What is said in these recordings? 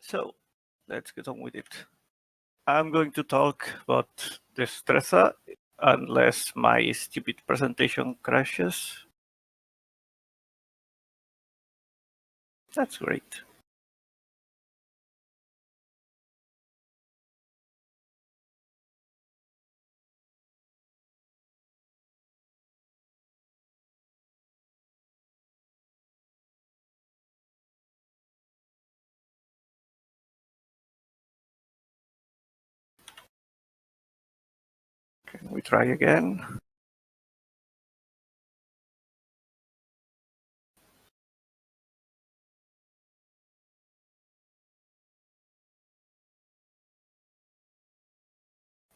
So let's get on with it. I'm going to talk about Destreza, unless my stupid presentation crashes. That's great. Can we try again?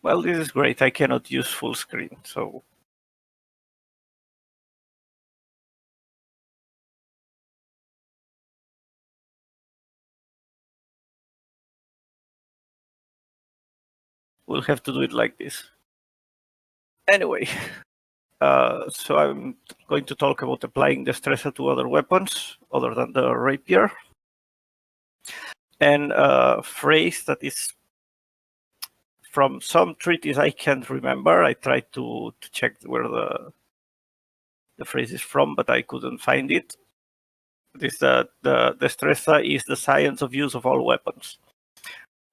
Well, this is great. I cannot use full screen, so we'll have to do it like this. Anyway, so I'm going to talk about applying Destreza to other weapons other than the rapier. And a phrase that is from some treatise I can't remember. I tried to check where the phrase is from, but I couldn't find it. It is that the Destreza is the science of use of all weapons.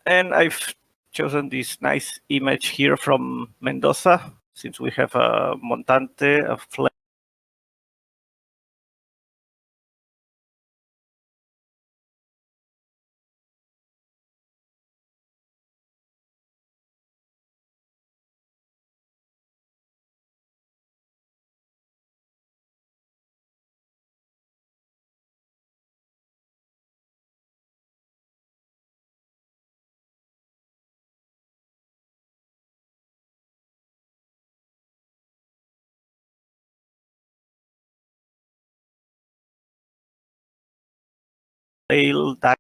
And I've chosen this nice image here from Mendoza, since we have a montante, a flame. That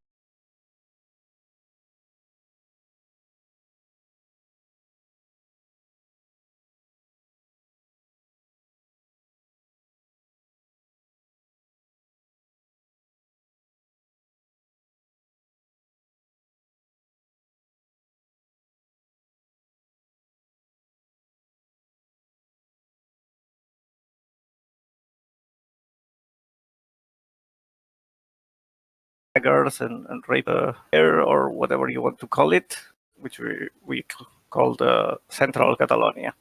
daggers and rape air, or whatever you want to call it, which we call the Central Catalonia.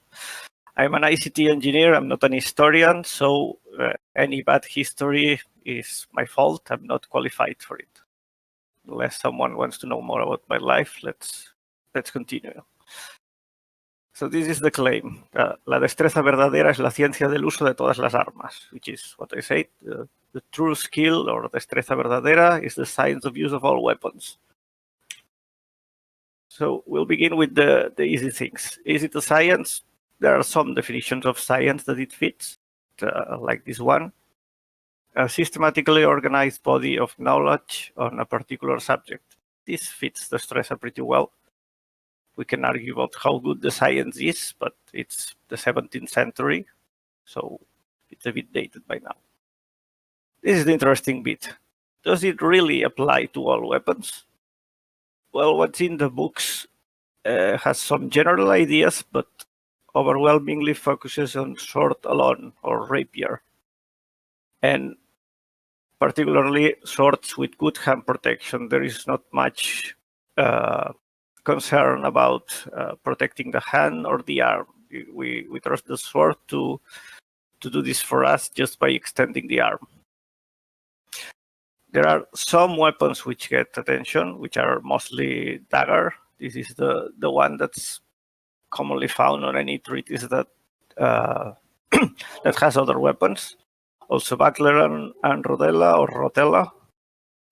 I'm an ICT engineer, I'm not an historian, so any bad history is my fault. I'm not qualified for it. Unless someone wants to know more about my life, let's continue. So this is the claim. La destreza verdadera es la ciencia del uso de todas las armas, which is what I said. The true skill, or destreza verdadera, is the science of use of all weapons. So we'll begin with the easy things. Is it a science? There are some definitions of science that it fits, like this one. A systematically organized body of knowledge on a particular subject. This fits Destreza pretty well. We can argue about how good the science is, but it's the 17th century, so it's a bit dated by now. This is the interesting bit. Does it really apply to all weapons? Well, what's in the books has some general ideas, but overwhelmingly focuses on sword alone, or rapier, and particularly swords with good hand protection. There is not much concern about protecting the hand or the arm. We trust the sword to do this for us just by extending the arm. There are some weapons which get attention, which are mostly dagger. This is the one that's commonly found on any treatise that that has other weapons. Also buckler and rodella or rotella,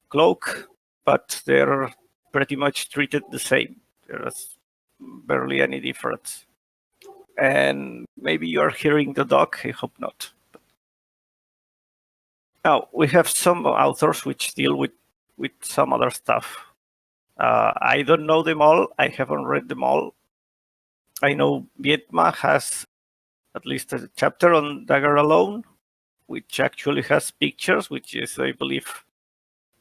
cloak, but they're pretty much treated the same. There's barely any difference. And maybe you're hearing the dog, I hope not. Now, we have some authors which deal with some other stuff. I don't know them all, I haven't read them all. I know Vietma has at least a chapter on dagger alone, which actually has pictures, which is, I believe,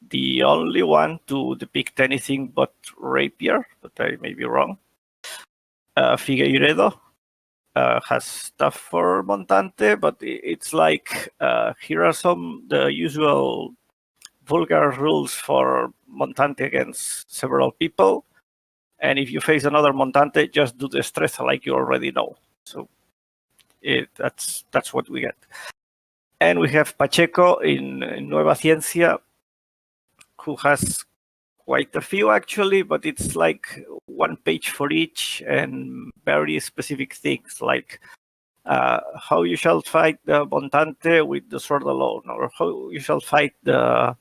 the only one to depict anything but rapier, but I may be wrong. Figueiredo has stuff for Montante, but it's like here are the usual vulgar rules for Montante against several people, and if you face another Montante, just do Destreza like you already know. So that's what we get. And we have Pacheco in Nueva Ciencia, who has quite a few actually, but it's like one page for each and very specific things like how you shall fight the Montante with the sword alone, or how you shall fight the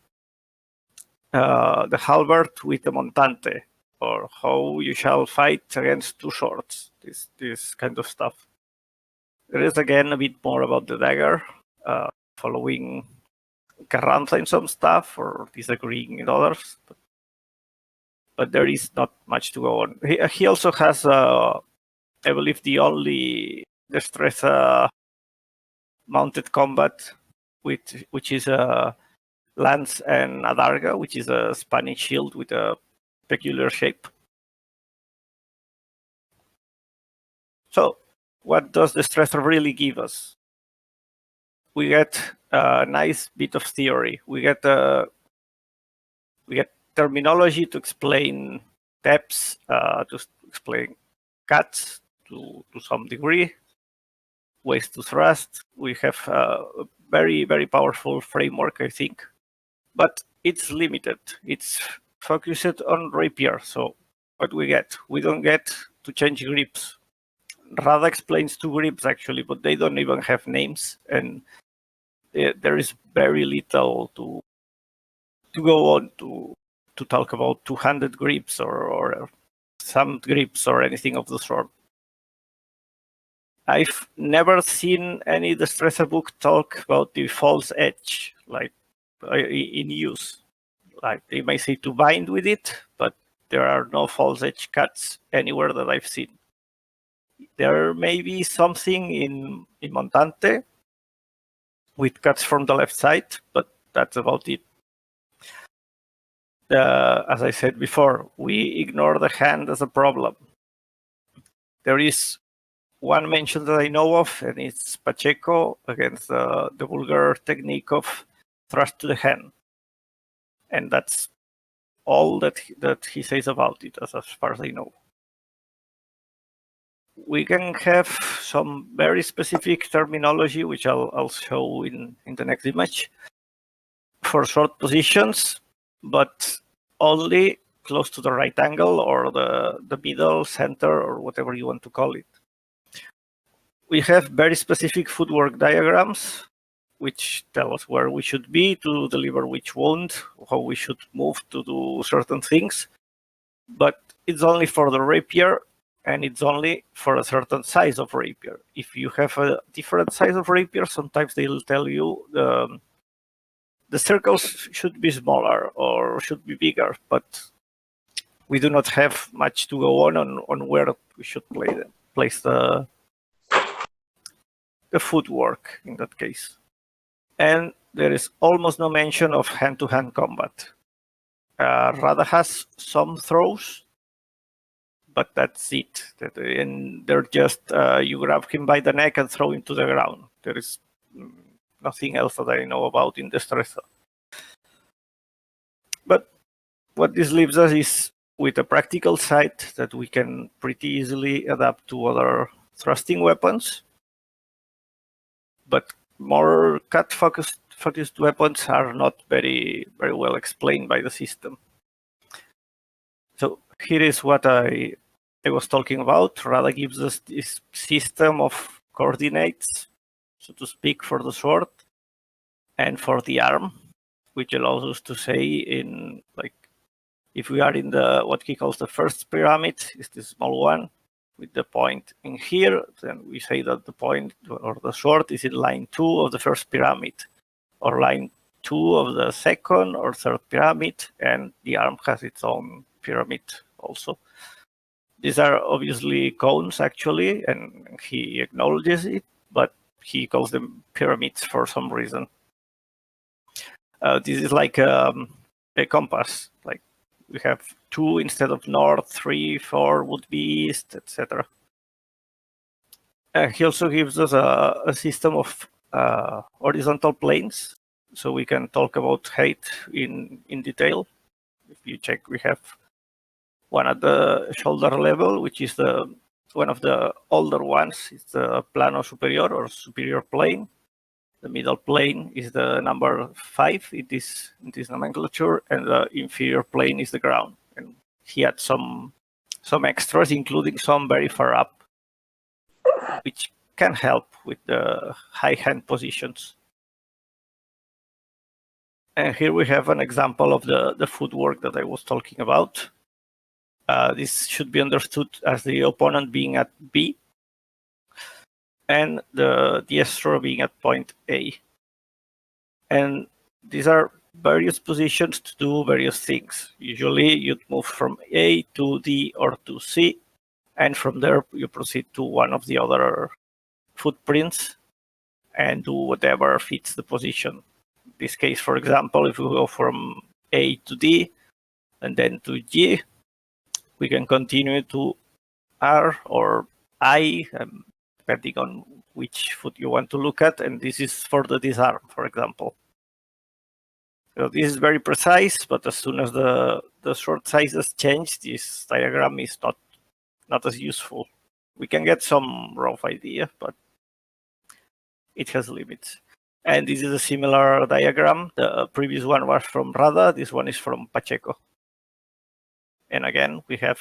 halberd with the Montante, or how you shall fight against two swords. This kind of stuff. There is again a bit more about the dagger, following Carranza in some stuff or disagreeing in others, but there is not much to go on. He also has, I believe, the only Destreza mounted combat, which is a lance and adarga, which is a Spanish shield with a peculiar shape. So, what does the Stressor really give us? We get a nice bit of theory. We get terminology to explain depths, to explain cuts to some degree, ways to thrust. We have a very, very powerful framework, I think, but it's limited. It's focused on rapier. So what we get? We don't get to change grips. Rada explains two grips actually, but they don't even have names, and there is very little to go on to talk about two-handed grips or some grips or anything of the sort. I've never seen any Destreza book talk about the false edge, like in use. Like they may say to bind with it, but there are no false edge cuts anywhere that I've seen. There may be something in Montante with cuts from the left side, but that's about it. As I said before, we ignore the hand as a problem. There is one mention that I know of, and it's Pacheco against the vulgar technique of thrust to the hand. And that's all that he says about it, as far as I know. We can have some very specific terminology, which I'll show in the next image, for short positions, but only close to the right angle or the middle, center, or whatever you want to call it. We have very specific footwork diagrams, which tell us where we should be to deliver which wound, how we should move to do certain things. But it's only for the rapier, and it's only for a certain size of rapier. If you have a different size of rapier, sometimes they'll tell you the circles should be smaller or should be bigger, but we do not have much to go on where we should place the footwork in that case. And there is almost no mention of hand-to-hand combat. Rada has some throws, but that's it. And they're just, you grab him by the neck and throw him to the ground. There is nothing else that I know about in Destreza. But what this leaves us is with a practical side that we can pretty easily adapt to other thrusting weapons. But more cut-focused weapons are not very, very well explained by the system. So here is what I was talking about. Rada gives us this system of coordinates, so to speak, for the sword and for the arm, which allows us to say in, like, if we are in the what he calls the first pyramid, is the small one with the point in here, then we say that the point or the sword is in line 2 of the first pyramid, or line 2 of the second or third pyramid, and the arm has its own pyramid also. These are obviously cones actually, and he acknowledges it, but he calls them pyramids for some reason. This is like a compass. Like we have 2 instead of north, 3, 4 would be east, etc. He also gives us a system of horizontal planes, so we can talk about height in detail. If you check, we have one at the shoulder level, which is one of the older ones. It's the plano superior or superior plane. The middle plane is the number 5 in this nomenclature, and the inferior plane is the ground. And he had some extras, including some very far up, which can help with the high hand positions. And here we have an example of the footwork that I was talking about. This should be understood as the opponent being at B and the Destreza being at point A. And these are various positions to do various things. Usually you'd move from A to D or to C, and from there you proceed to one of the other footprints and do whatever fits the position. In this case, for example, if we go from A to D and then to G, we can continue to R or I, depending on which foot you want to look at, and this is for the disarm, for example. So this is very precise, but as soon as the sword sizes change, this diagram is not as useful. We can get some rough idea, but it has limits. And this is a similar diagram. The previous one was from Rada. This one is from Pacheco. And again, we have,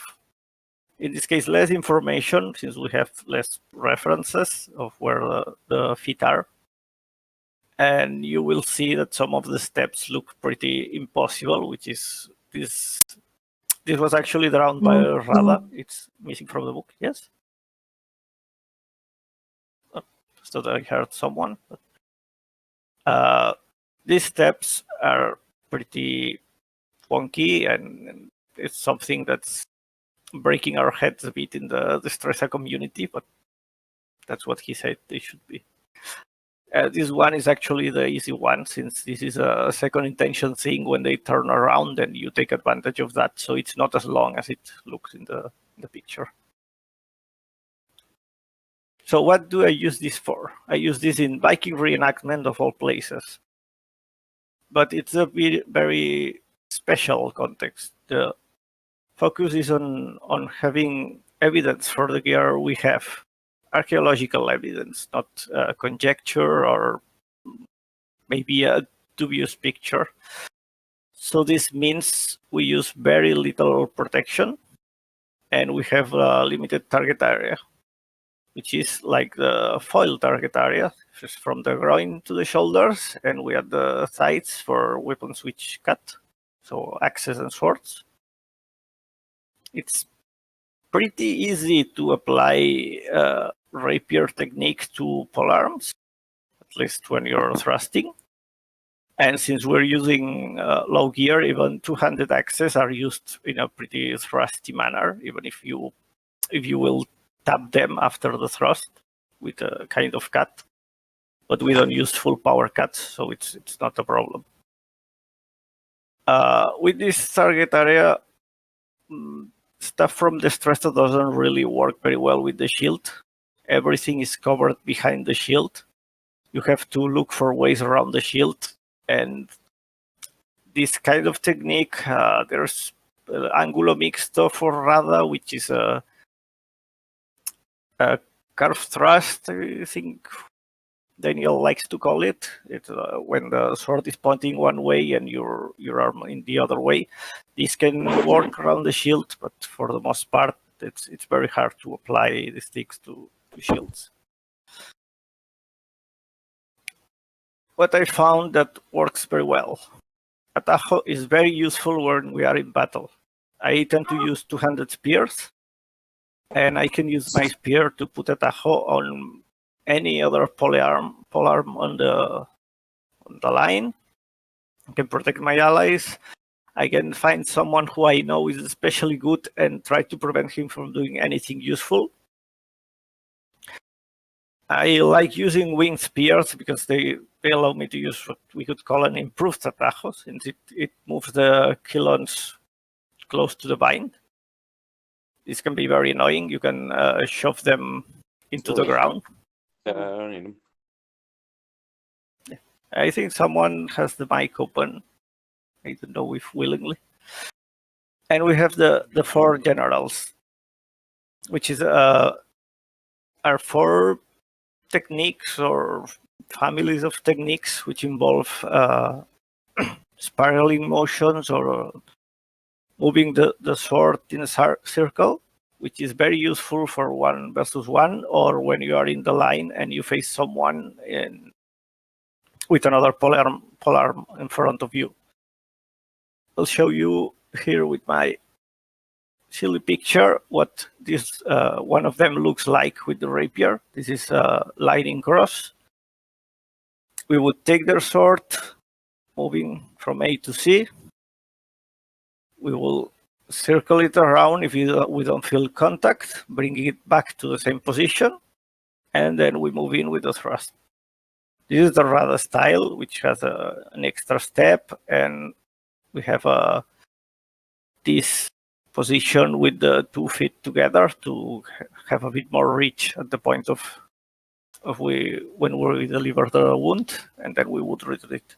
in this case, less information since we have less references of where the feet are. And you will see that some of the steps look pretty impossible, which is this. This was actually drawn by Rada. It's missing from the book. Yes. Oh, so I heard someone. But, these steps are pretty wonky, and it's something that's breaking our heads a bit in the Destreza community. But that's what he said they should be. This one is actually the easy one, since this is a second intention thing. When they turn around, and you take advantage of that, so it's not as long as it looks in the picture. So what do I use this for? I use this in Viking reenactment of all places. But it's a very special context. The focus is on having evidence for the gear we have. Archaeological evidence, not conjecture or maybe a dubious picture. So this means we use very little protection, and we have a limited target area, which is like the foil target area, just from the groin to the shoulders, and we have the sides for weapons which cut, so axes and swords. It's pretty easy to apply rapier technique to polearms, at least when you're thrusting. And since we're using low gear, even two-handed axes are used in a pretty thrusty manner, even if you will tap them after the thrust with a kind of cut. But we don't use full power cuts, so it's not a problem. With this target area, stuff from Destreza doesn't really work very well with the shield. Everything is covered behind the shield. You have to look for ways around the shield. And this kind of technique, there's angulo mixto for Rada, which is a curved thrust, I think Daniel likes to call it. It's when the sword is pointing one way and your arm in the other way. This can work around the shield, but for the most part, it's very hard to apply these things to shields. What I found that works very well. A Tahoe is very useful when we are in battle. I tend to use two-handed spears, and I can use my spear to put a Tahoe on any other polearm on the line. I can protect my allies. I can find someone who I know is especially good and try to prevent him from doing anything useful. I like using winged spears because they allow me to use what we could call an improved Tahoe, since it moves the kilons close to the bind. This can be very annoying. You can shove them into the ground. I don't need them. I think someone has the mic open. I don't know if willingly. And we have the 4 generals, which is are 4 techniques or families of techniques which involve spiraling motions or moving the sword in a circle, which is very useful for 1 versus 1, or when you are in the line and you face someone with another polearm in front of you. I'll show you here with my silly picture what this one of them looks like with the rapier. This is a lightning cross. We would take their sword, moving from A to C. We will circle it around if we don't feel contact, bringing it back to the same position, and then we move in with the thrust. This is the Rada style, which has an extra step, and we have this position with the 2 feet together to have a bit more reach at the point of when we deliver the wound, and then we would retreat.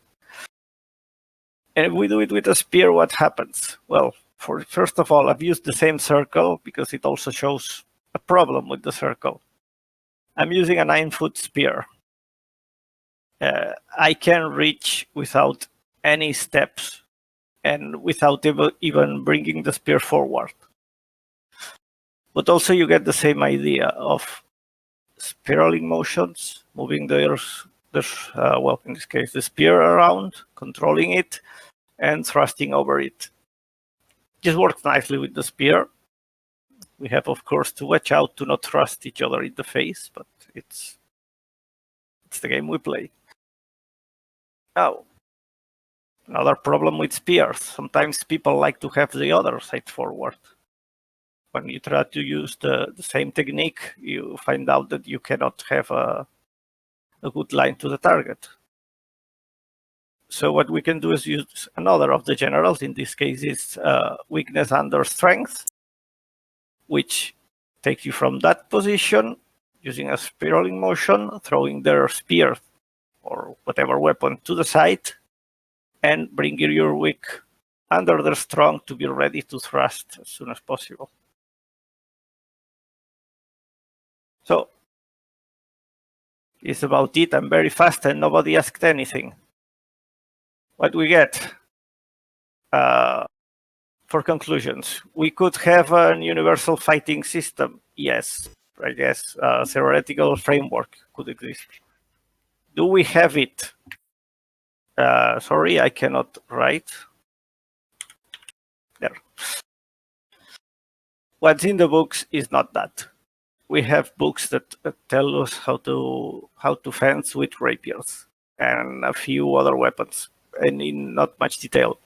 And if we do it with a spear, what happens? Well, first of all, I've used the same circle because it also shows a problem with the circle. I'm using a 9-foot spear. I can reach without any steps and without even bringing the spear forward. But also you get the same idea of spiraling motions, moving well, in this case, the spear around, controlling it, and thrusting over it. Just works nicely with the spear. We have, of course, to watch out to not thrust each other in the face, but it's the game we play. Now, another problem with spears. Sometimes people like to have the other side forward. When you try to use the same technique, you find out that you cannot have a good line to the target. So what we can do is use another of the generals. In this case, it's weakness under strength, which takes you from that position, using a spiraling motion, throwing their spear or whatever weapon to the side, and bringing your weak under their strong to be ready to thrust as soon as possible. So it's about it. I'm very fast and nobody asked anything. What we get for conclusions? We could have an universal fighting system. Yes, I guess a theoretical framework could exist. Do we have it? Sorry, I cannot write. There. What's in the books is not that. We have books that tell us how to fence with rapiers and a few other weapons, and in not much detail.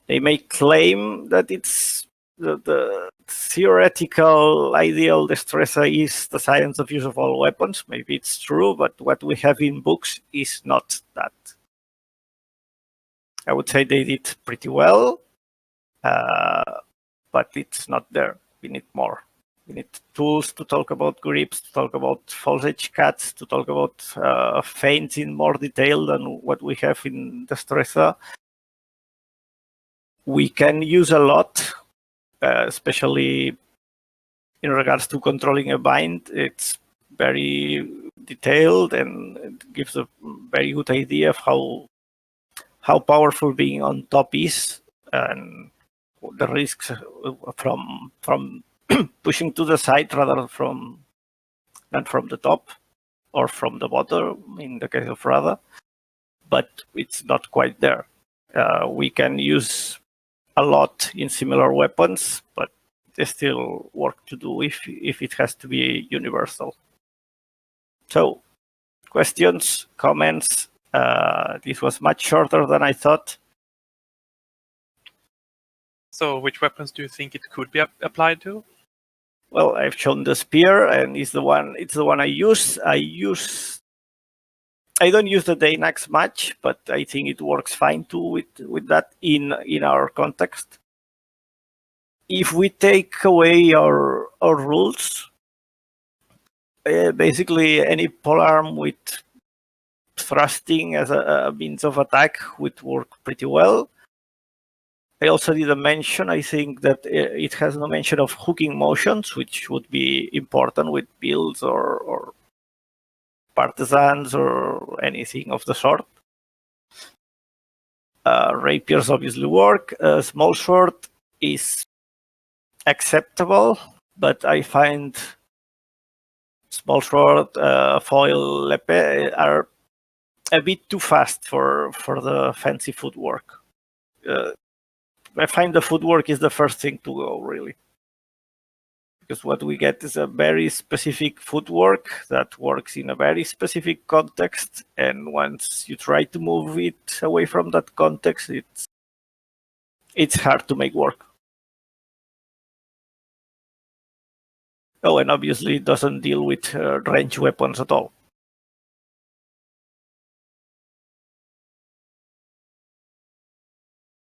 They may claim that it's the theoretical ideal Destreza is the science of use of all weapons. Maybe it's true, but what we have in books is not that. I would say they did pretty well, but it's not there. We need more. We need tools to talk about grips, to talk about false edge cuts, to talk about feints in more detail than what we have in Destreza. We can use a lot, especially in regards to controlling a bind. It's very detailed and it gives a very good idea of how powerful being on top is, and the risks from pushing to the side rather than from the top or from the bottom in the case of Rada, but it's not quite there. We can use a lot in similar weapons, but there's still work to do if it has to be universal. So, questions, comments? This was much shorter than I thought. So which weapons do you think it could be applied to? well, I've shown the spear, and it's the one I use. I don't use the Daynax much, but I think it works fine too with that in our context. If we take away our rules, basically any polearm with thrusting as a means of attack would work pretty well. I also did a mention, I think, that it has no mention of hooking motions, which would be important with builds or partisans or anything of the sort. Rapiers obviously work. Small sword is acceptable, but I find small sword, foil, lepe are a bit too fast for the fancy footwork. I find the footwork is the first thing to go, really. Because what we get is a very specific footwork that works in a very specific context, and once you try to move it away from that context, it's hard to make work. Oh, and obviously it doesn't deal with ranged weapons at all.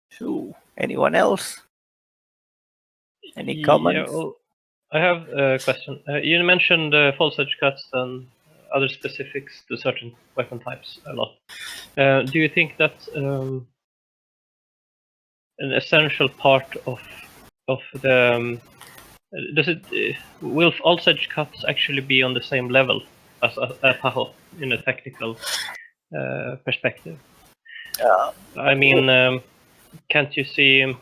So, anyone else? Any comments? Yeah, well, I have a question. You mentioned false edge cuts and other specifics to certain weapon types a lot. Do you think that's an essential part of the? Does it will false edge cuts actually be on the same level as a Tahoe in a technical perspective? I mean, can't you see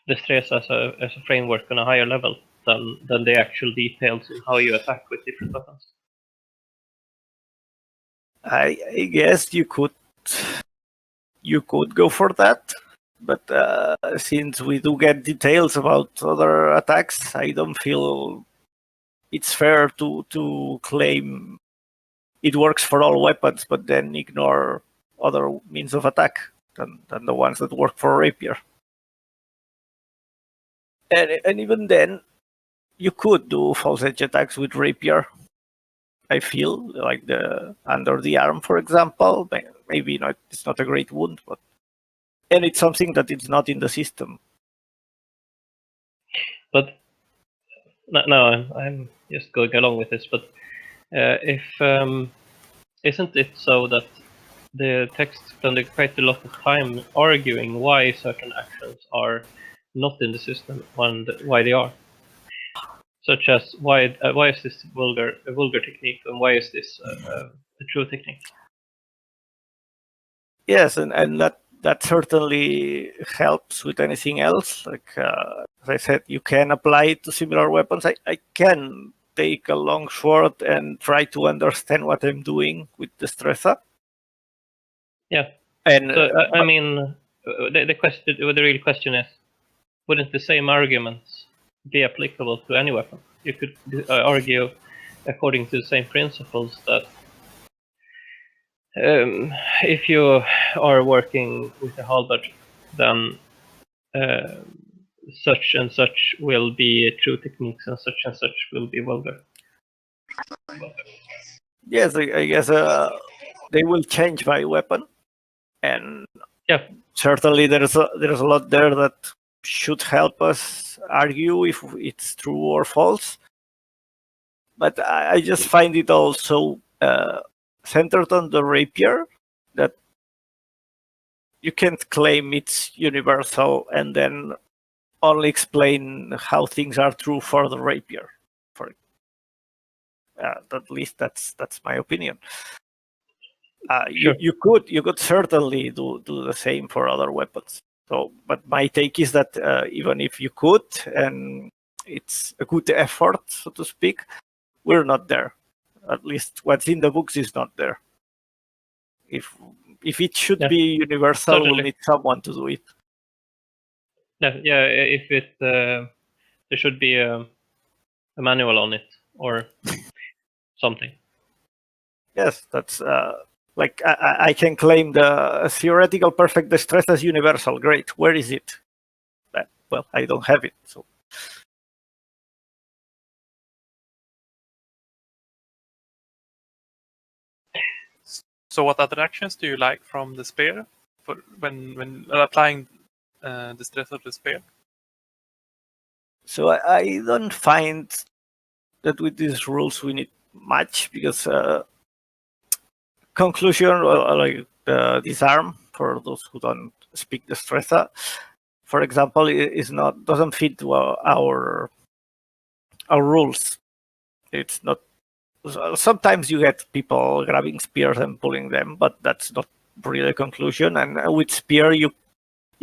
Destreza as a framework on a higher level than the actual details in how you attack with different weapons? I guess you could go for that, but since we do get details about other attacks, I don't feel it's fair to claim it works for all weapons, but then ignore other means of attack than the ones that work for rapier. And even then, you could do false edge attacks with rapier. I feel like the under the arm, for example, maybe not. It's not a great wound, but and it's something that it's not in the system. But no, I'm just going along with this. But if isn't it so that the text spend quite a lot of time arguing why certain actions are not in the system and why they are, such as why is this a vulgar technique and why is this a true technique? Yes, and that certainly helps with anything else. Like as I said, you can apply it to similar weapons. I can take a long sword and try to understand what I'm doing with Destreza. Yeah. And so, I mean, the real question is, wouldn't the same arguments be applicable to any weapon? You could argue, according to the same principles, that if you are working with a halberd, then such and such will be true techniques and such will be vulgar. Yes, I guess they will change by weapon, and yeah, certainly there's a lot there that should help us argue if it's true or false. But I just find it also centered on the rapier that you can't claim it's universal and then only explain how things are true for the rapier. For at least that's my opinion. Sure. You could certainly do the same for other weapons. So, but my take is that even if you could, and it's a good effort, so to speak, we're not there. At least what's in the books is not there. If it should be universal, certainly. we'll need someone to do it. Yeah. If it there should be a manual on it or something. Yes, that's like I can claim the theoretical perfect Destreza as universal. Great, where is it? Well, I don't have it, so So what other actions do you like from the spear for when applying Destreza to the spear? So I don't find that with these rules we need much, because conclusion, like the disarm, for those who don't speak Destreza, for example, doesn't fit our rules. It's not. Sometimes you get people grabbing spears and pulling them, but that's not really a conclusion. And with spear, you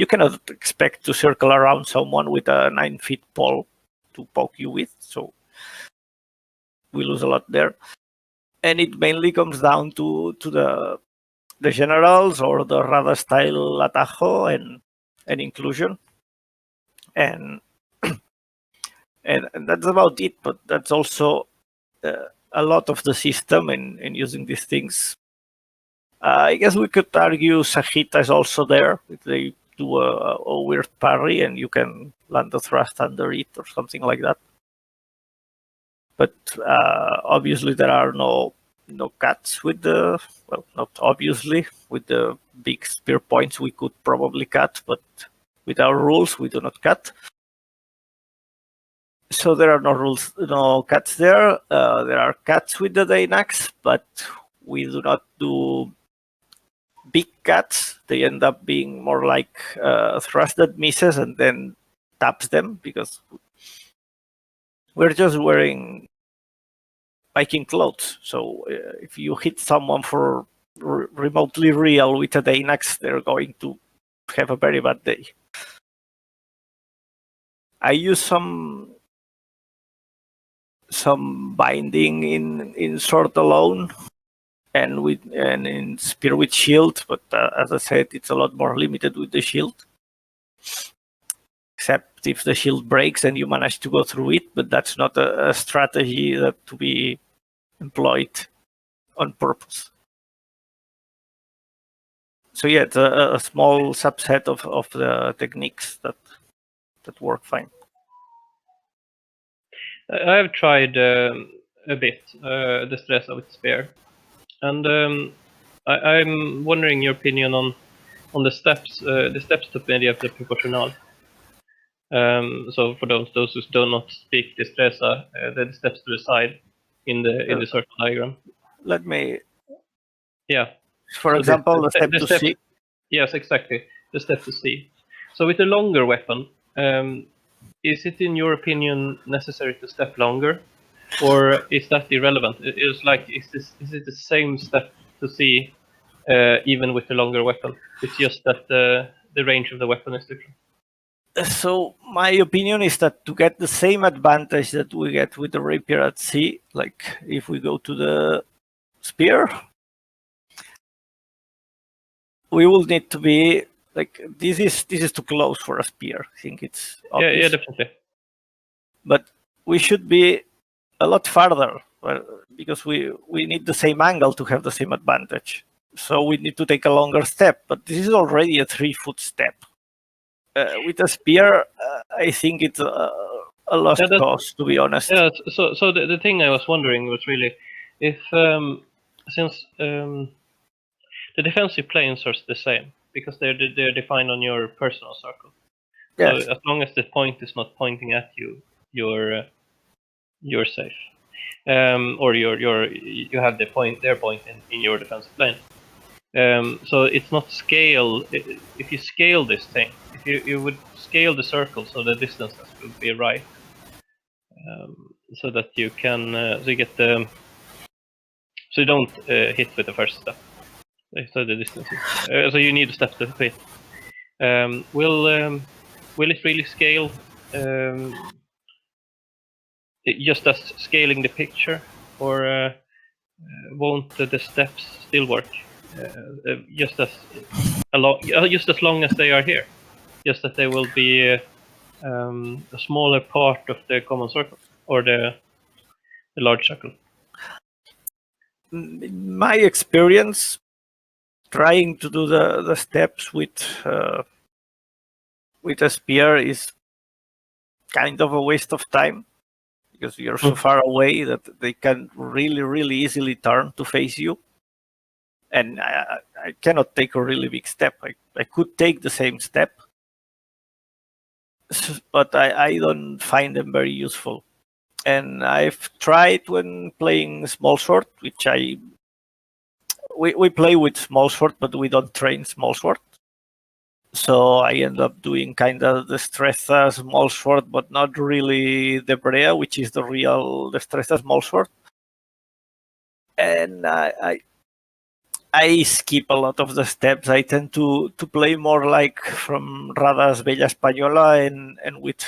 cannot expect to circle around someone with a 9-foot pole to poke you with. So we lose a lot there. And it mainly comes down to the generals or the Rada style Tahoe and inclusion. And and that's about it. But that's also a lot of the system in using these things. I guess we could argue Sajita is also there. If they do a weird parry and you can land a thrust under it or something like that. But obviously there are no cuts with the, well, not obviously, with the big spear points we could probably cut, but with our rules we do not cut. So there are no cuts there. There are cuts with the Dynax, but we do not do big cuts. They end up being more like thrust that misses and then taps them, because we're just wearing Viking clothes. So if you hit someone for remotely real with a Dynax, they're going to have a very bad day. I use some binding in sword alone and in spear with shield, but as I said, it's a lot more limited with the shield. Except if the shield breaks and you manage to go through it, but that's not a strategy that to be employed on purpose. So yeah, it's a small subset of the techniques that work fine. I have tried a bit Destreza with spear, and I'm wondering your opinion on the steps to media the proportional. So for those who do not speak Destreza, the steps to the side in the circle diagram. Let me. Yeah. For so example, the step to C. Yes, exactly. The step to C. So with a longer weapon, is it in your opinion necessary to step longer, or is that irrelevant? It's like, is it the same step to C even with the longer weapon? It's just that the range of the weapon is different. So my opinion is that to get the same advantage that we get with the rapier at C, like if we go to the spear, we will need to be like, this is too close for a spear. I think it's obvious. Yeah, definitely. But we should be a lot farther, because we need the same angle to have the same advantage. So we need to take a longer step, but this is already a 3-foot step. With a spear, I think it's a lost cause, to be honest. Yeah, so the thing I was wondering was really if since the defensive planes are the same because they're defined on your personal circle. Yes. So as long as the point is not pointing at you, you're safe. Or you have their point in your defensive plane. So it's not scale. If you scale this thing, if you would scale the circle so the distances would be right, so that you can so you get the so you don't hit with the first step. So the distances. So you need a step to hit. Will it really scale? Just as scaling the picture, or won't the steps still work? Just as long as they are here, just that they will be a smaller part of the common circle or the large circle. In my experience, trying to do the steps with a spear is kind of a waste of time, because you're so far away that they can really, really easily turn to face you. and I cannot take a really big step. I could take the same step, but I don't find them very useful. And I've tried when playing small sword, which we play with small sword, but we don't train small sword. So I end up doing kind of Destreza small sword, but not really the Brea, which is the real Destreza small sword. And I skip a lot of the steps. I tend to play more like from Rada's Bella Española and with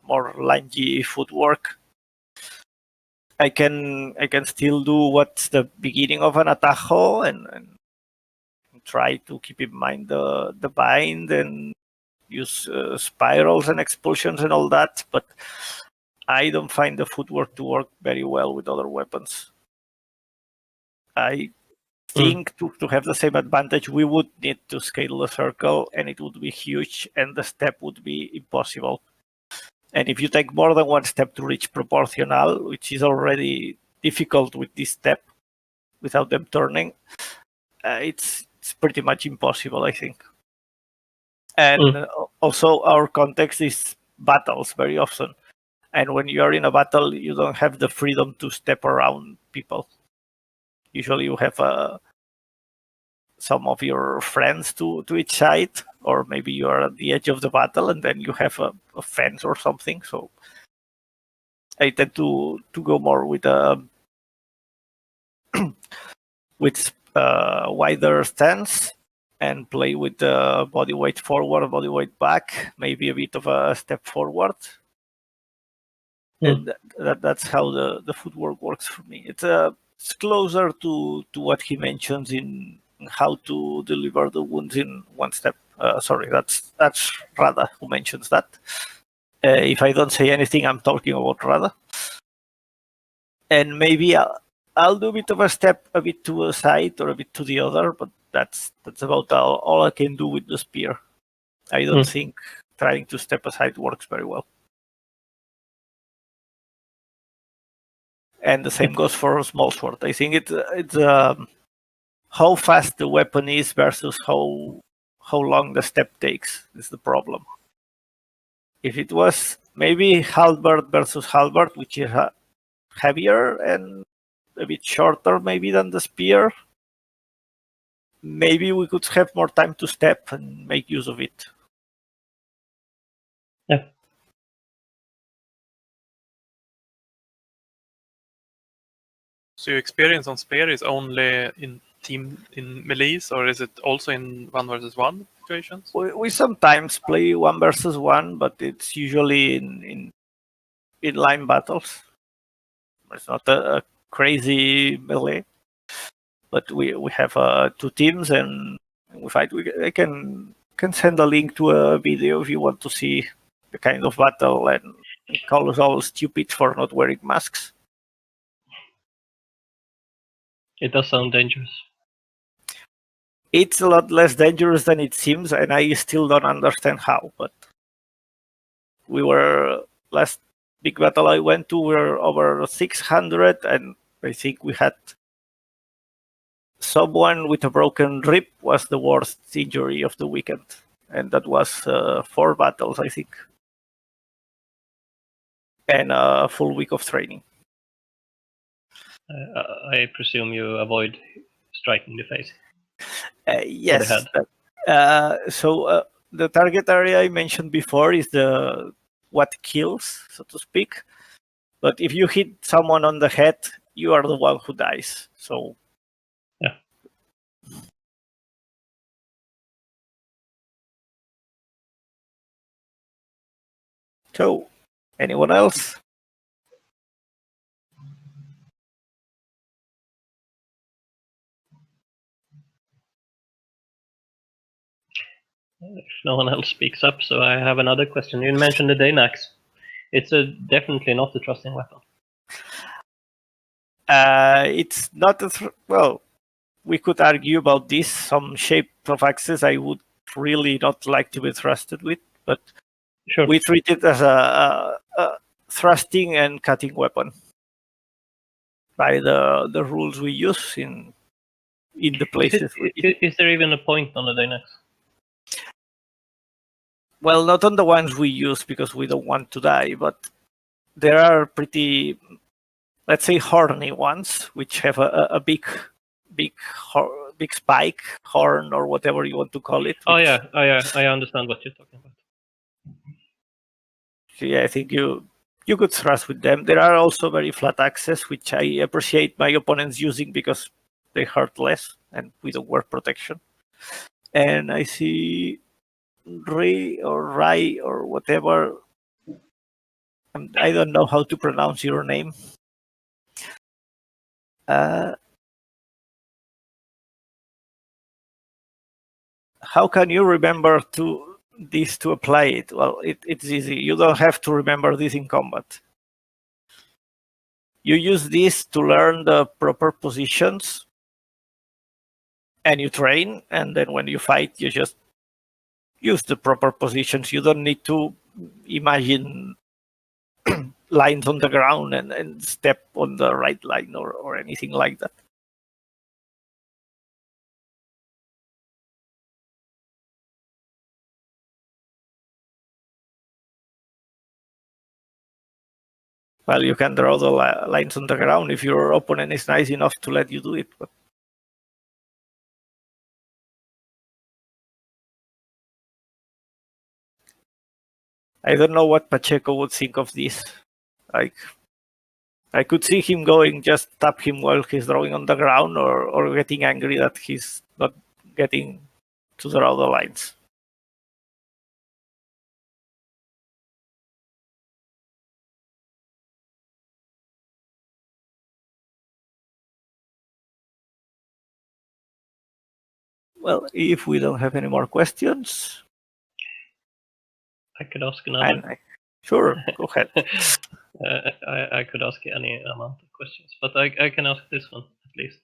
more langy footwork. I can still do what's the beginning of an Tahoe and try to keep in mind the bind and use spirals and expulsions and all that, but I don't find the footwork to work very well with other weapons. I think to have the same advantage, we would need to scale the circle, and it would be huge, and the step would be impossible. And if you take more than one step to reach proportional, which is already difficult with this step, without them turning, it's pretty much impossible, I think. And also, our context is battles very often. And when you are in a battle, you don't have the freedom to step around people. Usually you have some of your friends to each side, or maybe you are at the edge of the battle and then you have a fence or something. So I tend to go more with wider stance and play with the body weight forward, body weight back, maybe a bit of a step forward. And that's how the footwork works for me. It's closer to what he mentions in how to deliver the wounds in one step. Sorry, that's Rada who mentions that. If I don't say anything, I'm talking about Rada. And maybe I'll do a bit of a step a bit to a side or a bit to the other, but that's about all I can do with the spear. I don't think trying to step aside works very well. And the same goes for small sword. I think it's how fast the weapon is versus how long the step takes is the problem. If it was maybe halberd versus halberd, which is heavier and a bit shorter maybe than the spear, maybe we could have more time to step and make use of it. Yeah. So your experience on spear is only in melees, or is it also in 1v1 situations? We sometimes play 1v1, but it's usually in line battles. It's not a crazy melee, but we have 2 teams and we fight. I can send a link to a video if you want to see the kind of battle and call us all stupid for not wearing masks. It does sound dangerous. It's a lot less dangerous than it seems, and I still don't understand how. But we were last big battle I went to, we were over 600, and I think we had someone with a broken rib was the worst injury of the weekend, and that was 4 battles, I think, and a full week of training. I presume you avoid striking the face. Yes. So the target area I mentioned before is what kills, so to speak. But if you hit someone on the head, you are the one who dies. So yeah. So, anyone else? If no one else speaks up, so I have another question. You mentioned the Danax. It's definitely not a trusting weapon. It's not well. We could argue about this. Some shape of axes I would really not like to be thrusted with, but sure. We treat it as a thrusting and cutting weapon by the rules we use in in the places. Is there even a point on the Dynex? Well, not on the ones we use because we don't want to die, but there are pretty, let's say, horny ones which have a big spike, horn, or whatever you want to call it. Oh yeah, I understand what you're talking about. So yeah, I think you could thrust with them. There are also very flat axes, which I appreciate my opponents using because they hurt less and we don't wear protection. And I see Rai or whatever. I don't know how to pronounce your name. How can you remember this to apply it? Well, it's easy. You don't have to remember this in combat. You use this to learn the proper positions and you train, and then when you fight, you just use the proper positions. You don't need to imagine lines on the ground and step on the right line or anything like that. Well, you can draw the lines on the ground if your opponent is nice enough to let you do it. But I don't know what Pacheco would think of this. Like, I could see him going, just tap him while he's drawing on the ground, or getting angry that he's not getting to draw the lines. Well, if we don't have any more questions, I could ask another. Sure, go ahead. I could ask any amount of questions, but I can ask this one at least.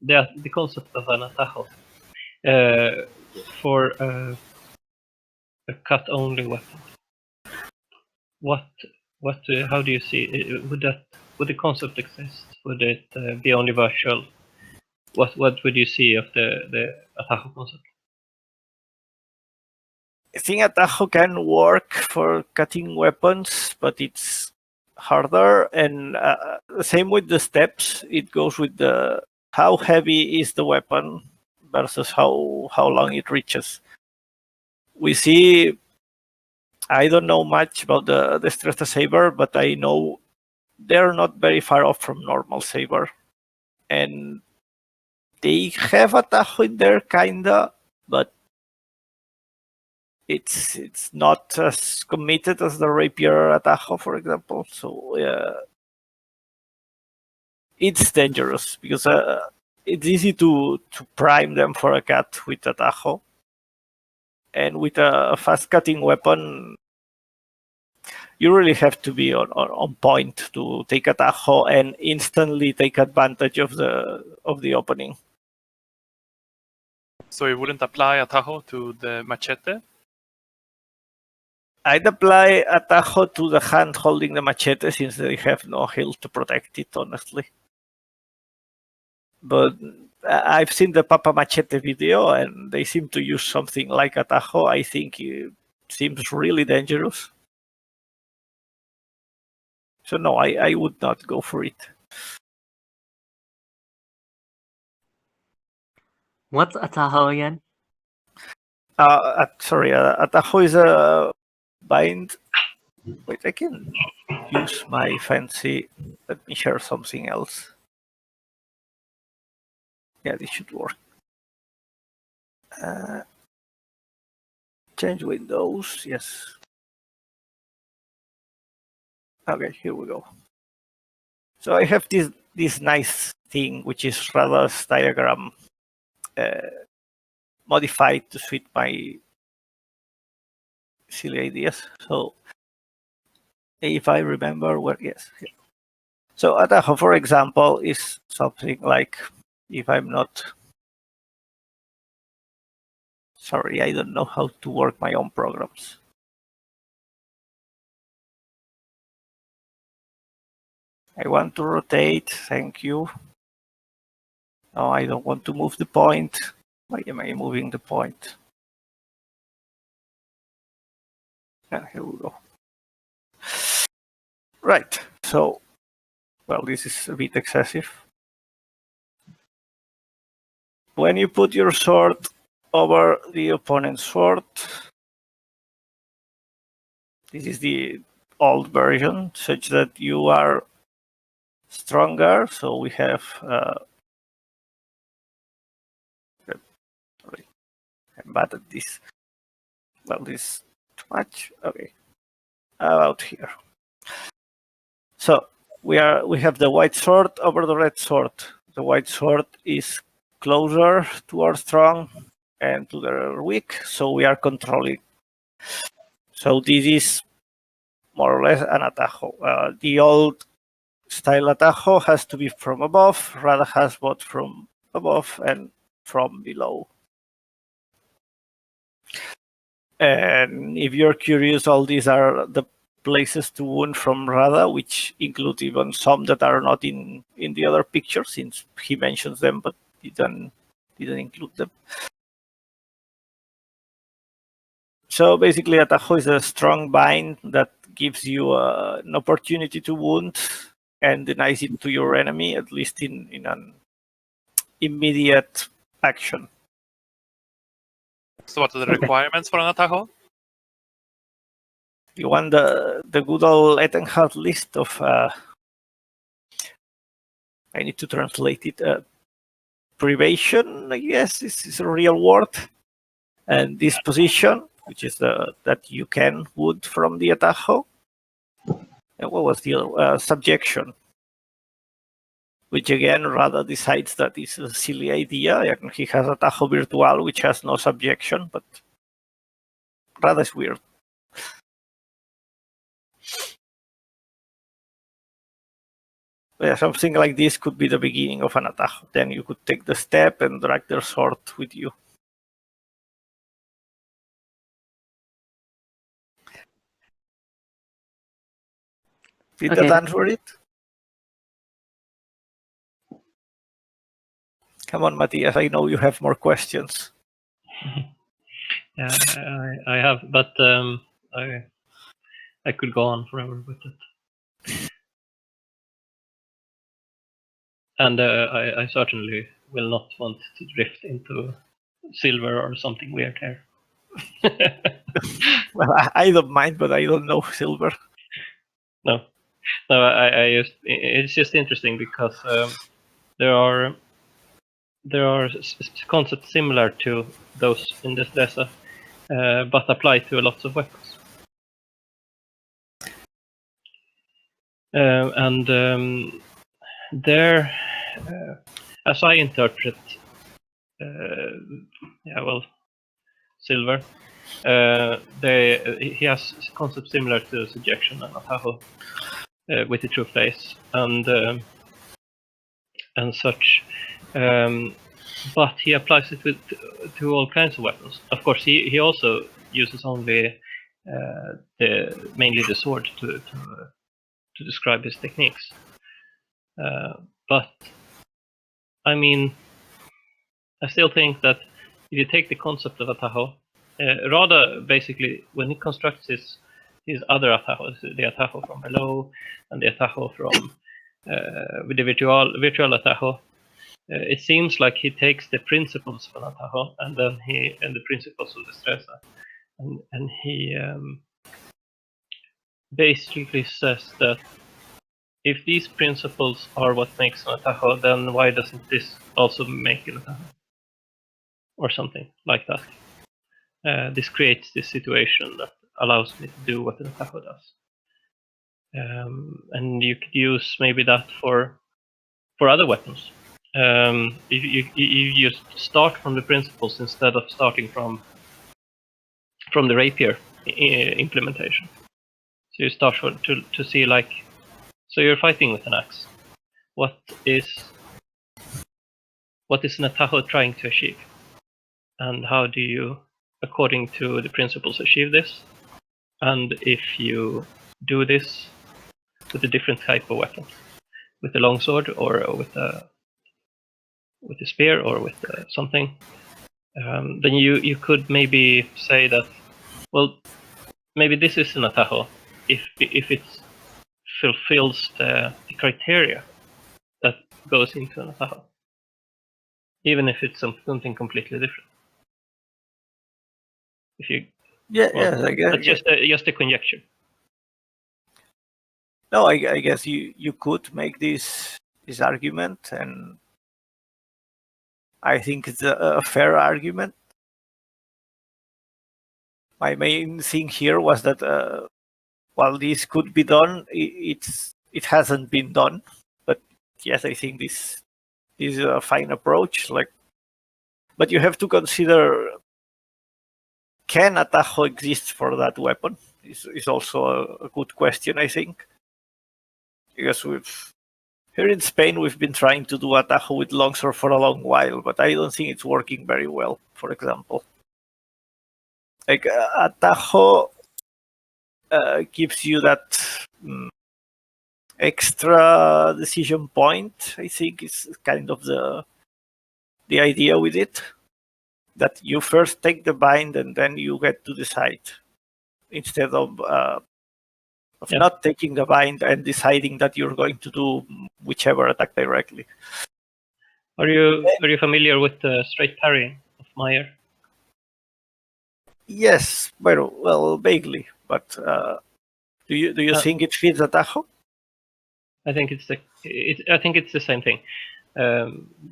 The concept of an Tahoe for a cut-only weapon. How do you see it? Would the concept exist? Would it be only virtual? What would you see of the Tahoe concept? I think a Tahoe can work for cutting weapons, but it's harder. And same with the steps. It goes with the how heavy is the weapon versus how long it reaches. We see. I don't know much about the Destreza saber, but I know they're not very far off from normal saber, and they have a Tahoe in there, kinda, but it's not as committed as the rapier Tahoe, for example. So it's dangerous because it's easy to prime them for a cut with a Tahoe, and with a fast cutting weapon, you really have to be on point to take a Tahoe and instantly take advantage of the opening. So you wouldn't apply a Tahoe to the machete? I'd apply a Tahoe to the hand holding the machete since they have no hilt to protect it, honestly. But I've seen the Papa Machete video and they seem to use something like a Tahoe. I think it seems really dangerous. So no, I would not go for it. What's a Tahoe again? Sorry, a Tahoe is a bind. Wait, I can use my fancy. Let me share something else. Yeah, this should work. Change windows, yes. Okay, here we go. So I have this nice thing, which is Radar's diagram modified to suit my silly ideas. So if I remember where, yes. Here. So a Tahoe, for example, is something like, if I'm not, sorry, I don't know how to work my own programs. I want to rotate, thank you. Oh, I don't want to move the point. Why am I moving the point? Here we go. Right, so, well, this is a bit excessive. When you put your sword over the opponent's sword, this is the old version, such that you are stronger. So we have, sorry, I'm bad at this. Well, this is too much. Okay, about here. So we have the white sword over the red sword. The white sword is closer to our strong and to their weak, so we are controlling. So this is more or less an atajo. The old style atajo has to be from above. Rada has both from above and from below. And if you're curious, all these are the places to wound from Rada, which include even some that are not in the other picture, since he mentions them but didn't include them. So basically, Atajo is a strong bind that gives you an opportunity to wound and denies it to your enemy, at least in an immediate action. So what are the requirements for an Tahoe? You want the good old Ettenhard list of I need to translate it. Privation, I guess, is a real word. And disposition, which is that you can wound from the Atajo. And what was the other? Subjection, which again Rada decides that is a silly idea. He has Atajo Virtual, which has no subjection, but Rada is weird. Yeah, something like this could be the beginning of an Atajo. Then you could take the step and drag their sword with you. Did that answer it? Come on, Matthias, I know you have more questions. Yeah, I have, but I could go on forever with it. And I certainly will not want to drift into silver or something weird here. Well, I don't mind, but I don't know silver. No, it's just interesting because there are concepts similar to those in Destreza, but apply to lots of weapons. There, as I interpret, silver, he has concepts similar to subjection and Tahoe with the true face and such. But he applies it to all kinds of weapons. Of course, he also uses only mainly the sword to describe his techniques. But I mean, I still think that if you take the concept of a Tahoe, Rada basically, when he constructs his other Atahos, the Ataho from below and the Ataho from with the virtual Ataho, it seems like he takes the principles of an Ataho and the principles of Destreza, and he basically says that if these principles are what makes an Ataho, then why doesn't this also make an Ataho? Or something like that. This creates this situation that allows me to do what an Ataho does. And you could use maybe that for other weapons. If you just start from the principles instead of starting from the rapier implementation. So you start to see, like, so you're fighting with an axe. What is an Ataho trying to achieve? And how do you, according to the principles, achieve this? And if you do this with a different type of weapon, with a longsword or with a with a spear or with something, then you could maybe say that, well, maybe this is an Tahoe if it fulfills the criteria that goes into an Tahoe, even if it's something completely different. If you I guess. that's just a conjecture. No, I guess you could make this argument, and I think it's a fair argument. My main thing here was that while this could be done, it hasn't been done. But yes, I think this is a fine approach. But you have to consider: can a Tahoe exist for that weapon? Is also a good question, I think. Because here in Spain, we've been trying to do a Tahoe with longsword for a long while, but I don't think it's working very well, for example. Like a Tahoe gives you that extra decision point, I think is kind of the idea with it. That you first take the bind and then you get to decide, instead of not taking the bind and deciding that you're going to do whichever attack directly. Are you familiar with the straight parrying of Meyer? Yes, well, vaguely. But do you think it fits a Tahoe? I think it's the same thing,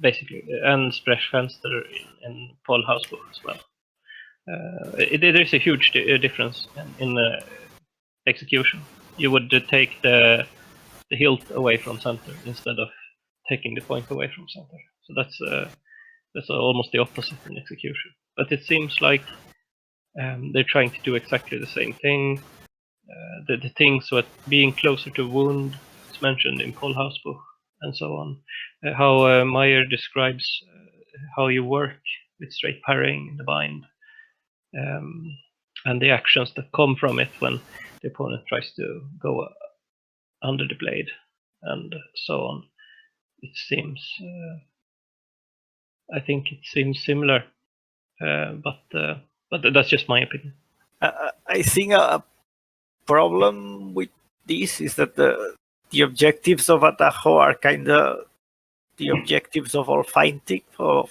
basically, and Sprechfenster in Paul Hausbuch as well. There's a huge difference in execution. You would take the hilt away from center instead of taking the point away from center. So that's almost the opposite in execution. But it seems like they're trying to do exactly the same thing. The things with being closer to wound is mentioned in Paul Hausbuch and so on. How Meyer describes how you work with straight parrying in the bind, and the actions that come from it when the opponent tries to go under the blade and so on. It seems, I think it seems similar, but that's just my opinion. I think a problem with this is that the objectives of a Tahoe are kind of the objectives of all fighting. All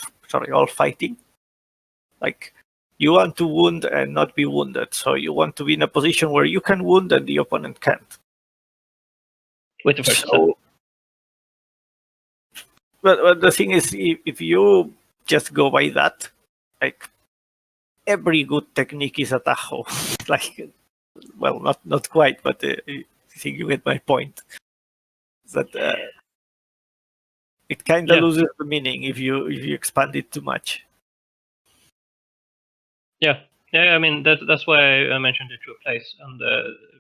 fighting. Like, you want to wound and not be wounded, so you want to be in a position where you can wound and the opponent can't. With the first but the thing is, if you just go by that, like, every good technique is a Tahoe. Like, well, not quite, but I think you get my point. That it kind of loses the meaning if you expand it too much. Yeah. I mean that's why I mentioned it to a place, and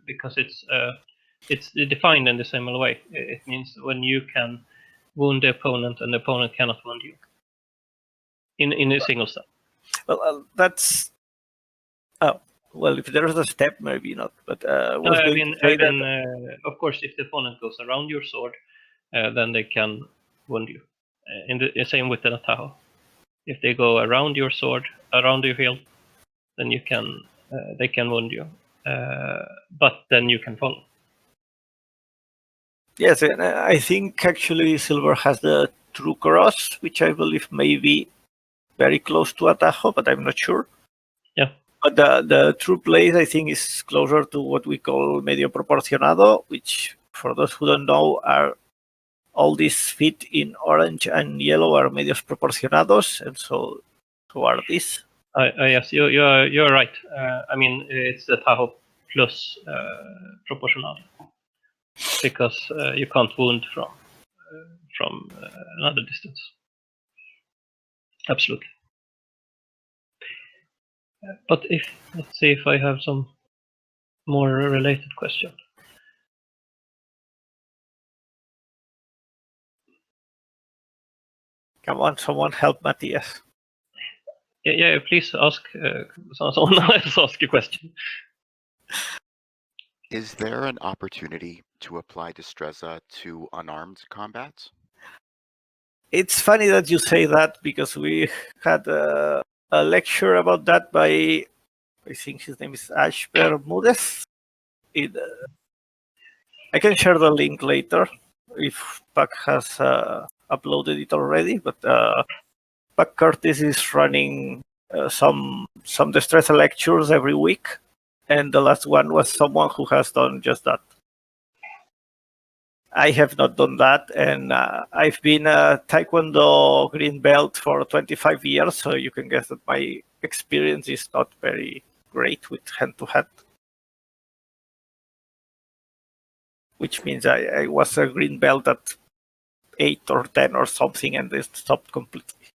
because it's defined in the same way. It means when you can wound the opponent and the opponent cannot wound you in a single step. Well, that's well, if there's a step, maybe not. But of course, if the opponent goes around your sword, then they can wound you. In the same with the Tahoe. If they go around your sword, around your hilt, then they can wound you. But then you can follow. Yes, and I think actually Silver has the True Cross, which I believe may be very close to a Tahoe, but I'm not sure. Yeah. But the true place, I think, is closer to what we call medio proporcionado, which, for those who don't know, are all these feet in orange and yellow are medios proporcionados, and so are these. Yes, you're right. I mean, it's the Tahoe plus proportional, because you can't wound from another distance. Absolutely. But let's see if I have some more related question. Come on, someone help Matthias. Yeah, please ask someone else ask a question. Is there an opportunity to apply Destreza to unarmed combats? It's funny that you say that because we had a lecture about that by, I think his name is Aleix Basullas. I can share the link later if Pac has uploaded it already. But Pac Curtis is running some Destreza lectures every week, and the last one was someone who has done just that. I have not done that, and I've been a Taekwondo green belt for 25 years, so you can guess that my experience is not very great with hand-to-hand. Which means I was a green belt at 8 or 10 or something, and they stopped completely.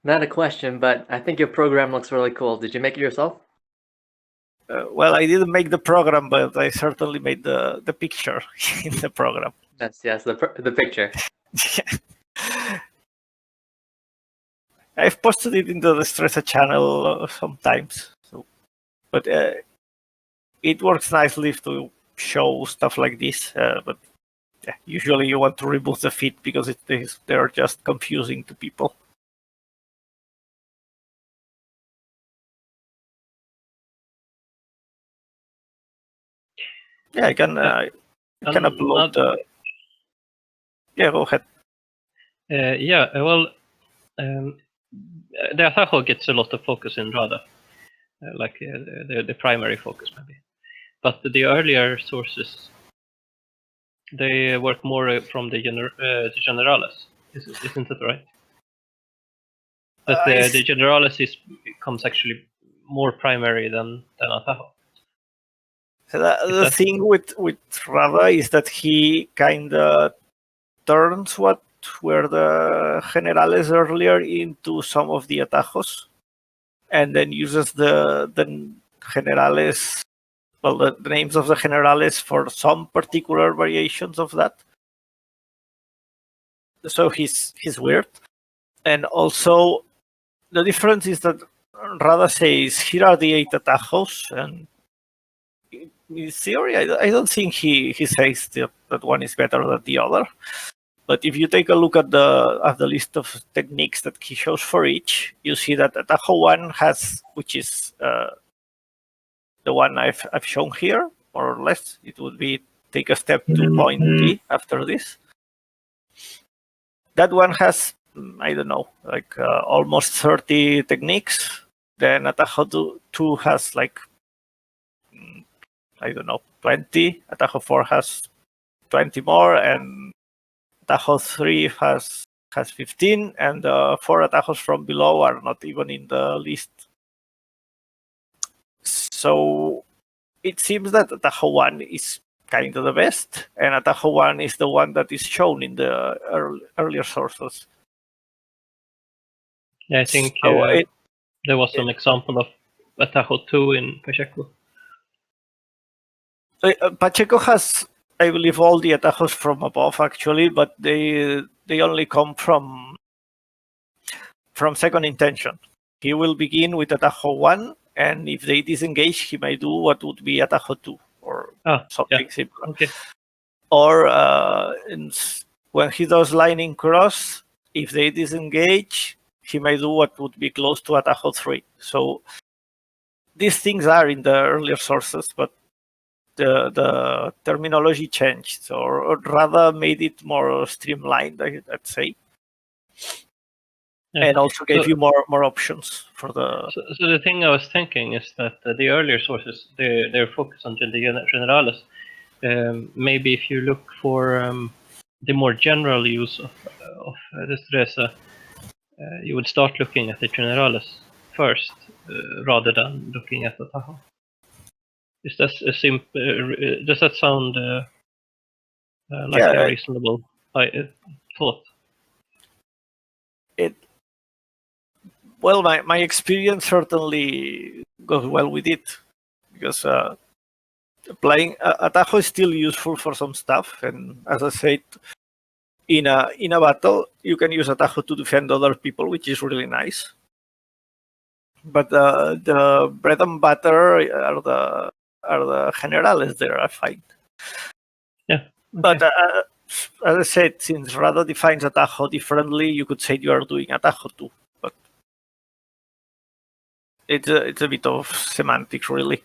Not a question, but I think your program looks really cool. Did you make it yourself? Well, I didn't make the program, but I certainly made the picture in the program. Yes, the picture. I've posted it in the Destreza channel sometimes, but it works nicely to show stuff like this. But yeah, usually you want to remove the feet because they're just confusing to people. Yeah, I can upload. Yeah, go ahead. Well, the Tahoe gets a lot of focus in RADA, the primary focus maybe. But the earlier sources, they work more from the Generales, isn't it right? But the Generales becomes actually more primary than Tahoe. So the thing with Rada is that he kind of turns what were the generales earlier into some of the atajos, and then uses the generales, well, the names of the generales for some particular variations of that. So he's weird, and also the difference is that Rada says here are the 8 atajos, and in theory, I don't think he says that one is better than the other. But if you take a look at the list of techniques that he shows for each, you see that Tahoe 1 has, which is the one I've shown here, more or less. It would be take a step to point D after this. That one has, I don't know, like almost 30 techniques. Then Tahoe 2 has like, I don't know, 20. Tahoe 4 has 20 more, and Tahoe 3 has 15, and the 4 atajos from below are not even in the list. So it seems that Tahoe 1 is kind of the best, and Tahoe 1 is the one that is shown in the earlier sources. Yeah, I think there was an example of Tahoe 2 in Pacheco. Pacheco has, I believe, all the atajos from above actually, but they only come from second intention. He will begin with Tahoe 1, and if they disengage, he may do what would be Tahoe 2 or something similar. Okay. Or when he does lining cross, if they disengage, he may do what would be close to Tahoe 3. So these things are in the earlier sources, but the terminology changed, or rather made it more streamlined, I'd say. Yeah. And also gave you more options for the. So the thing I was thinking is that the earlier sources, they're focused on the generales. Maybe if you look for the more general use of Destreza, you would start looking at the generales first, rather than looking at the Tahoe. Is that a simple? Does that sound like a reasonable thought? Well, my experience certainly goes well with it, because playing Tahoe is still useful for some stuff, and as I said, in a battle you can use Tahoe to defend other people, which is really nice. But the bread and butter are the generales there, I find. Yeah. Okay. But as I said, since Rada defines a Tahoe differently, you could say you are doing a Tahoe too, but it's a bit of semantics, really.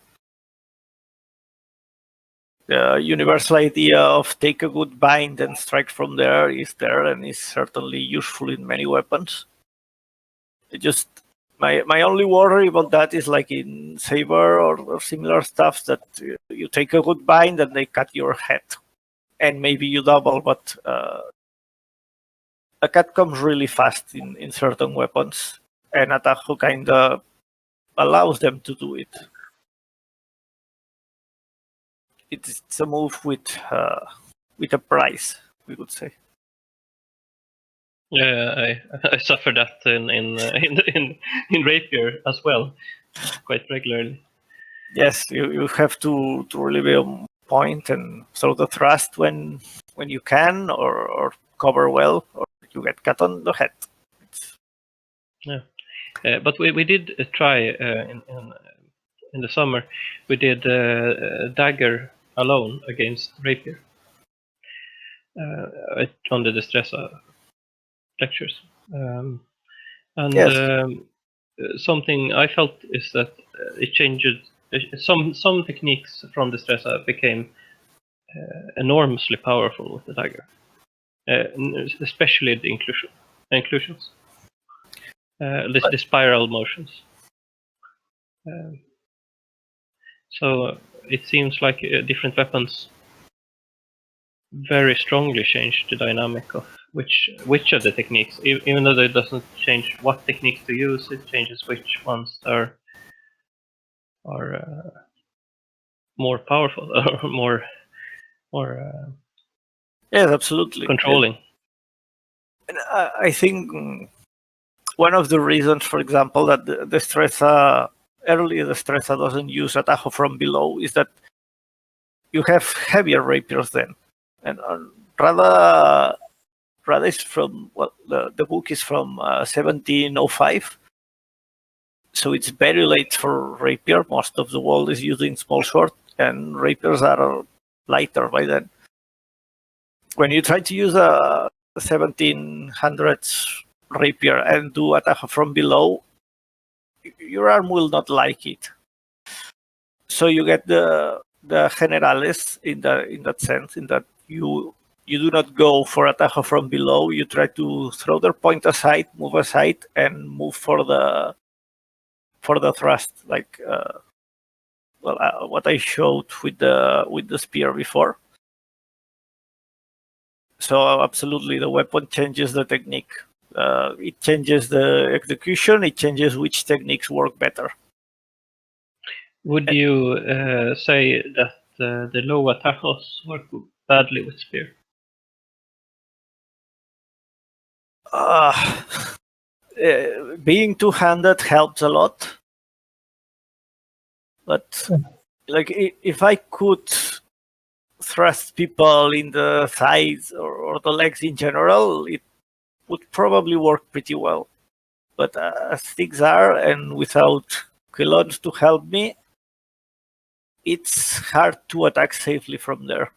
The universal idea of take a good bind and strike from there is there, and is certainly useful in many weapons. It just my only worry about that is like in Saber or similar stuff that you take a good bind and they cut your head, and maybe you double, but a cut comes really fast in certain weapons, and Atajo kind of allows them to do it. It's a move with a price, we would say. Yeah, I suffer that in Rapier as well, quite regularly. Yes, you have to really be on point and throw the thrust when you can, or cover well, or you get cut on the head. Yeah, but we did try in the summer. We did dagger alone against Rapier on the Destreza lectures, and Yes. something I felt is that it changed. Some techniques from Destreza became enormously powerful with the dagger, especially the inclusions, the spiral motions. So it seems like different weapons very strongly change the dynamic of which of the techniques, even though it doesn't change what techniques to use, it changes which ones are more powerful or more Yes, absolutely. controlling. And I think one of the reasons, for example, that the Destreza, early Destreza doesn't use Atajo from below is that you have heavier rapiers then. And Rada is from, well, the book is from 1705. So it's very late for rapier. Most of the world is using small sword, and rapiers are lighter by then. When you try to use a 1700s rapier and do Atajo from below, your arm will not like it. So you get the generales in that sense, in that you do not go for Atajo from below. You try to throw their point aside, move aside, and move for the thrust, like what I showed with the spear before. So absolutely, the weapon changes the technique. It changes the execution. It changes which techniques work better. Would you say that the low atajos work badly with spear? Being two-handed helps a lot, but like if I could thrust people in the thighs or the legs in general, it would probably work pretty well. But as things are, and without Quilons to help me, it's hard to attack safely from there.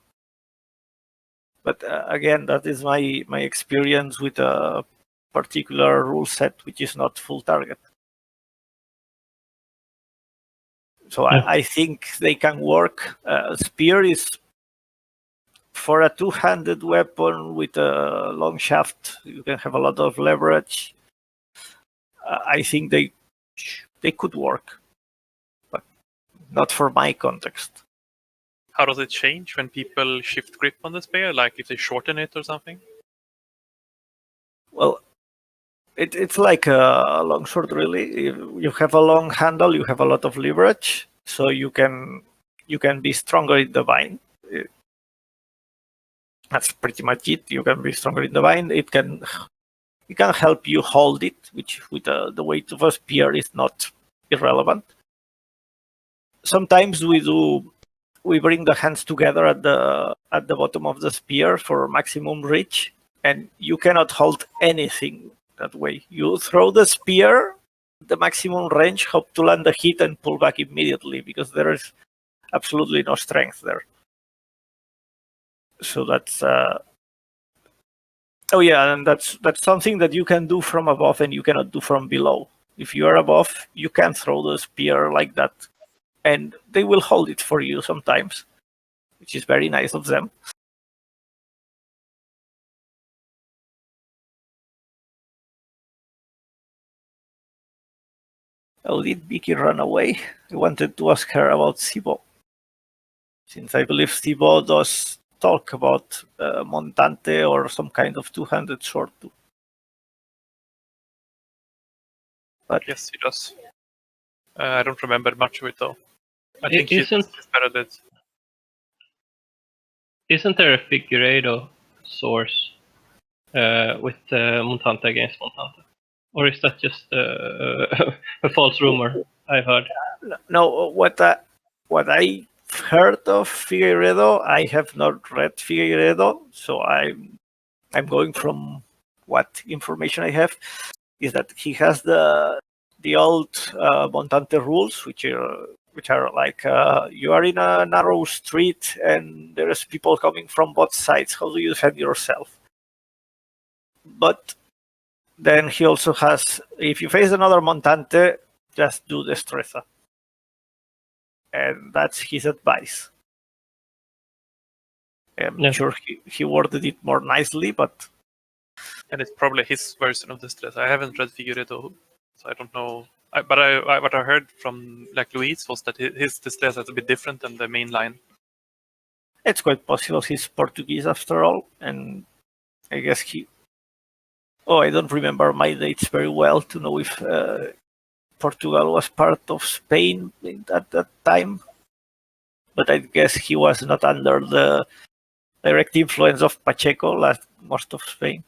But again, that is my experience with a particular rule set, which is not full target. So I think they can work. Spear is, for a two-handed weapon with a long shaft, you can have a lot of leverage. I think they could work, but not for my context. How does it change when people shift grip on the spear? Like if they shorten it or something? Well, it's like a longsword, really. If you have a long handle, you have a lot of leverage, so you can be stronger in the bind. That's pretty much it. You can be stronger in the bind. It can help you hold it, which with the weight of a spear is not irrelevant. Sometimes we bring the hands together at the bottom of the spear for maximum reach, and you cannot hold anything that way. You throw the spear, the maximum range, hope to land the hit and pull back immediately, because there is absolutely no strength there. So that's Oh yeah, and that's something that you can do from above and you cannot do from below. If you are above, you can throw the spear like that, and they will hold it for you sometimes, which is very nice of them. Oh, did Vicky run away? I wanted to ask her about Sibo, since I believe Sibo does talk about Montante or some kind of two-handed sword too. But Yes, he does. I don't remember much of it though. I think he's better at it. Isn't there a Figueiredo source with Montante against Montante? Or is that just a false rumor I've heard? no, what I heard of Figueiredo, I have not read Figueiredo, so I'm going from what information I have, is that he has the old Montante rules, which are like you are in a narrow street and there's people coming from both sides. How do you defend yourself? But then he also has, if you face another Montante, just do Destreza. And that's his advice. I'm sure he worded it more nicely, but... And it's probably his version of Destreza. I haven't read Figueiredo, so I don't know. But what I heard from like Luis was that his Destreza is a bit different than the main line. It's quite possible he's Portuguese after all, and I guess he... Oh, I don't remember my dates very well to know if Portugal was part of Spain at that time. But I guess he was not under the direct influence of Pacheco, like most of Spain.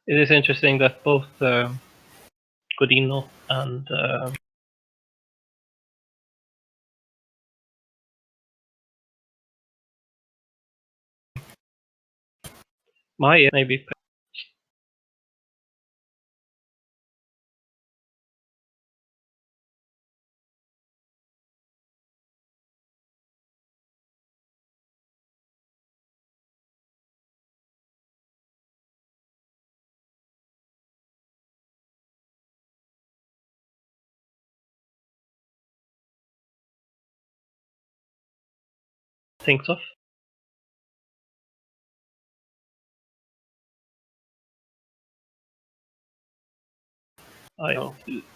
It is interesting that both Godino and Maya maybe thinks of.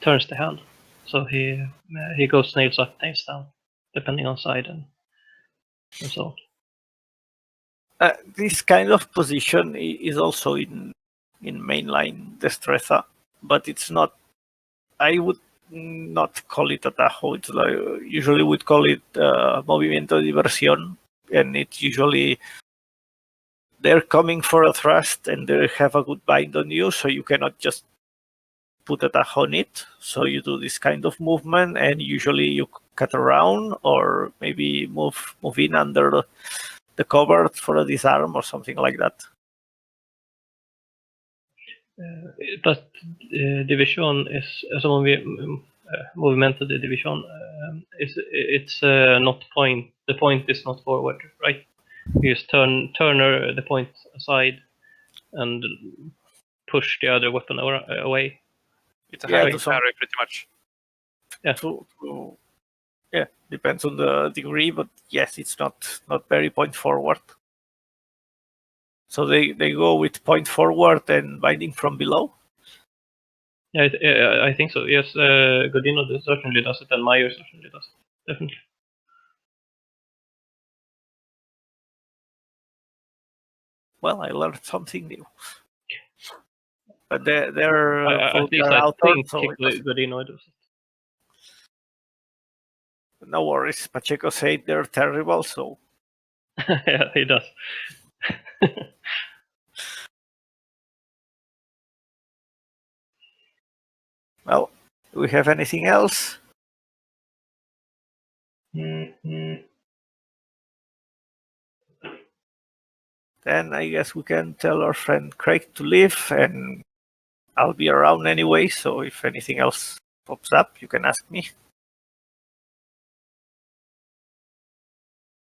Turns the hand, so he goes nails up, nails down, depending on side and so on. This kind of position is also in mainline Destreza, but it's not. I would not call it a Tahoe. It's like usually would call it movimiento de diversión, and it's usually they're coming for a thrust and they have a good bind on you, so you cannot just put a Tahoe on it. So you do this kind of movement, and usually you cut around or maybe move in under the cover for a disarm or something like that. But division is movement of the division it's not point. The point is not forward, right? You just turn the point aside and push the other weapon away. It's a hanging parry, pretty much. Yeah. Yeah, depends on the degree, but yes, it's not very point forward. So they go with point forward and binding from below? Yeah, I think so. Yes, Godino certainly does it, and Meyer certainly does it. Definitely. Well, I learned something new. But they're at least I think Godino does it. No worries. Pacheco said they're terrible, so... Yeah, he does. Well, do we have anything else? Mm-hmm. Then I guess we can tell our friend Craig to leave, and I'll be around anyway, so if anything else pops up, you can ask me.